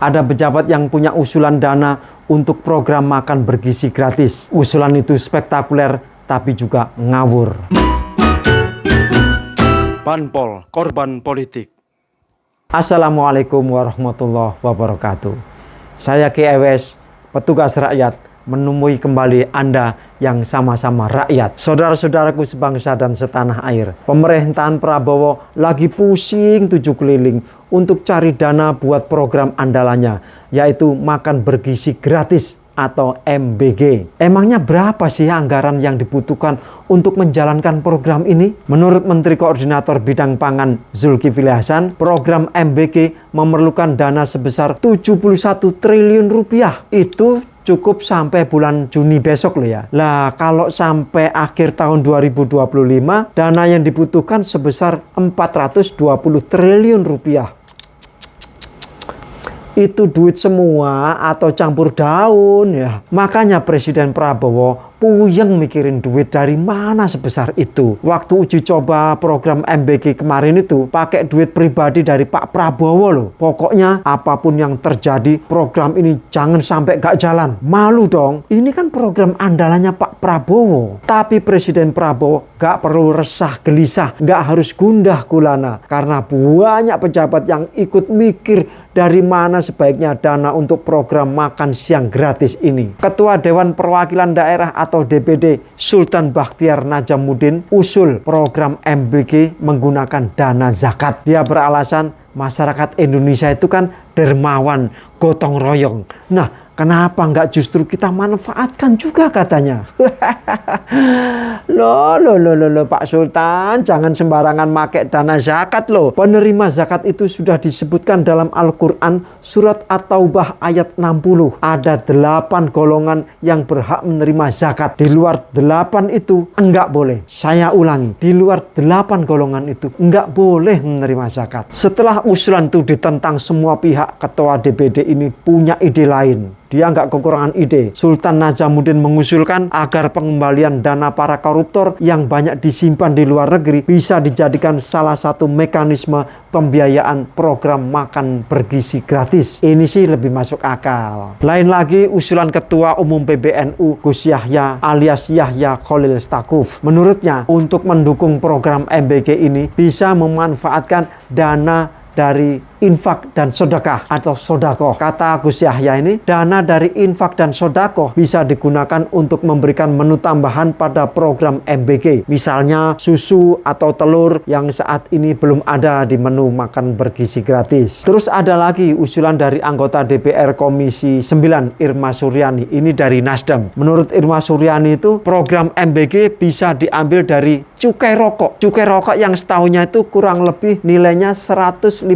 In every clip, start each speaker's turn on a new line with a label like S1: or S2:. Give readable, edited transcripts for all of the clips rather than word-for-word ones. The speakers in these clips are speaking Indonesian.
S1: Ada pejabat yang punya usulan dana untuk program makan bergizi gratis. Usulan itu spektakuler tapi juga ngawur. Banpol, korban politik. Assalamualaikum warahmatullahi wabarakatuh. Saya Ki Ewes, petugas rakyat, menemui kembali Anda yang sama-sama rakyat. Saudara-saudaraku sebangsa dan setanah air. Pemerintahan Prabowo lagi pusing tujuh keliling untuk cari dana buat program andalannya, yaitu makan bergizi gratis atau MBG. Emangnya berapa sih anggaran yang dibutuhkan untuk menjalankan program ini? Menurut Menteri Koordinator Bidang Pangan Zulkifli Hasan, program MBG memerlukan dana sebesar 71 triliun rupiah. Itu cukup sampai bulan Juni besok loh ya. Lah kalau sampai akhir tahun 2025, dana yang dibutuhkan sebesar 420 triliun rupiah. Itu duit semua atau campur daun ya. Makanya Presiden Prabowo puyeng mikirin duit dari mana sebesar itu. Waktu uji coba program MBG kemarin itu pakai duit pribadi dari Pak Prabowo loh. Pokoknya apapun yang terjadi, program ini jangan sampai gak jalan. Malu dong. Ini kan program andalannya Pak Prabowo. Tapi Presiden Prabowo gak perlu resah gelisah, gak harus gundah gulana, karena banyak pejabat yang ikut mikir dari mana sebaiknya dana untuk program makan siang gratis ini. Ketua Dewan Perwakilan Daerah atau DPD Sultan Bakhtiar Najamuddin usul program MBG menggunakan dana zakat. Dia beralasan masyarakat Indonesia itu kan dermawan, gotong royong. Nah, kenapa nggak justru kita manfaatkan juga katanya? Loh, Pak Sultan, jangan sembarangan pakai dana zakat loh. Penerima zakat itu sudah disebutkan dalam Al-Quran surat At-Taubah ayat 60. Ada 8 golongan yang berhak menerima zakat. Di luar 8 itu enggak boleh. Saya ulangi, di luar 8 golongan itu enggak boleh menerima zakat. Setelah usulan itu ditentang semua pihak, Ketua DPD ini punya ide lain. Dia nggak kekurangan ide. Sultan Najamuddin mengusulkan agar pengembalian dana para koruptor yang banyak disimpan di luar negeri bisa dijadikan salah satu mekanisme pembiayaan program makan bergizi gratis. Ini sih lebih masuk akal. Lain lagi usulan Ketua Umum PBNU Gus Yahya alias Yahya Khalil Stakuf. Menurutnya untuk mendukung program MBG ini bisa memanfaatkan dana dari infak dan sedekah atau sodakoh. Kata Gus Yahya ini, dana dari infak dan sodakoh bisa digunakan untuk memberikan menu tambahan pada program MBG. Misalnya susu atau telur yang saat ini belum ada di menu makan bergizi gratis. Terus ada lagi usulan dari anggota DPR Komisi 9 Irma Suryani. Ini dari Nasdem. Menurut Irma Suryani itu program MBG bisa diambil dari cukai rokok. Cukai rokok yang setahunnya itu kurang lebih nilainya 150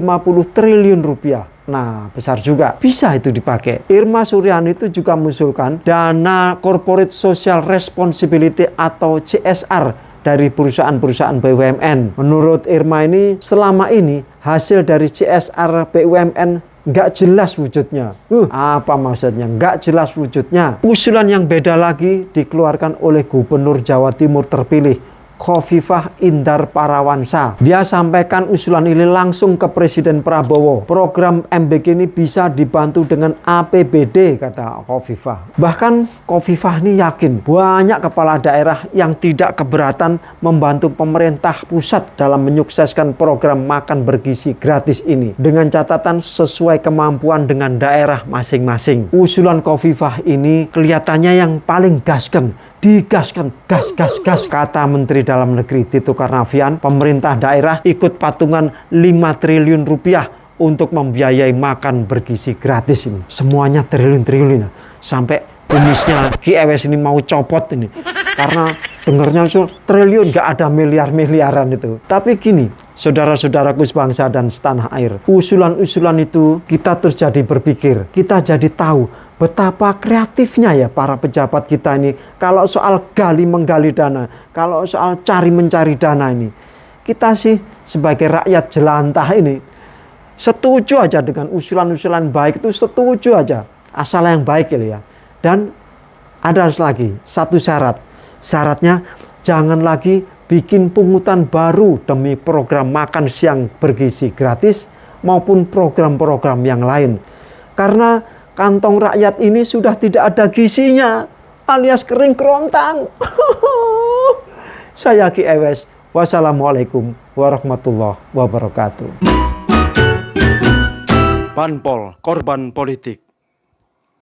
S1: triliun rupiah. Nah, besar juga. Bisa itu dipakai. Irma Suryani itu juga mengusulkan dana Corporate Social Responsibility atau CSR dari perusahaan-perusahaan BUMN. Menurut Irma ini, selama ini hasil dari CSR BUMN nggak jelas wujudnya. Apa maksudnya? Nggak jelas wujudnya. Usulan yang beda lagi dikeluarkan oleh Gubernur Jawa Timur terpilih Khofifah Indar Parawansa. Dia sampaikan usulan ini langsung ke Presiden Prabowo. Program MBG ini bisa dibantu dengan APBD, kata Khofifah. Bahkan Khofifah ini yakin banyak kepala daerah yang tidak keberatan membantu pemerintah pusat dalam menyukseskan program makan bergizi gratis ini. Dengan catatan sesuai kemampuan dengan daerah masing-masing. Usulan Khofifah ini kelihatannya yang paling gasken. Digaskan, gas, kata Menteri Dalam Negeri Tito Karnavian. Pemerintah daerah ikut patungan 5 triliun rupiah untuk membiayai makan bergizi gratis ini. Semuanya triliun-triliun. Sampai kumisnya Ki Ewes ini mau copot ini. Karena dengarnya triliun, gak ada miliar-miliaran itu. Tapi gini, saudara-saudaraku sebangsa dan setanah air, usulan-usulan itu kita terus jadi berpikir. Kita jadi tahu betapa kreatifnya ya para pejabat kita ini. Kalau soal gali menggali dana, kalau soal cari mencari dana ini, kita sih sebagai rakyat jelantah ini setuju aja dengan usulan-usulan baik itu, setuju aja asal yang baik ya. Dan ada lagi satu syarat. Syaratnya jangan lagi bikin pungutan baru demi program makan siang bergizi gratis maupun program-program yang lain. Karena kantong rakyat ini sudah tidak ada gizinya, alias kering kerontang. Saya Ki Ewes. Wassalamualaikum warahmatullahi wabarakatuh.
S2: Banpol, korban politik.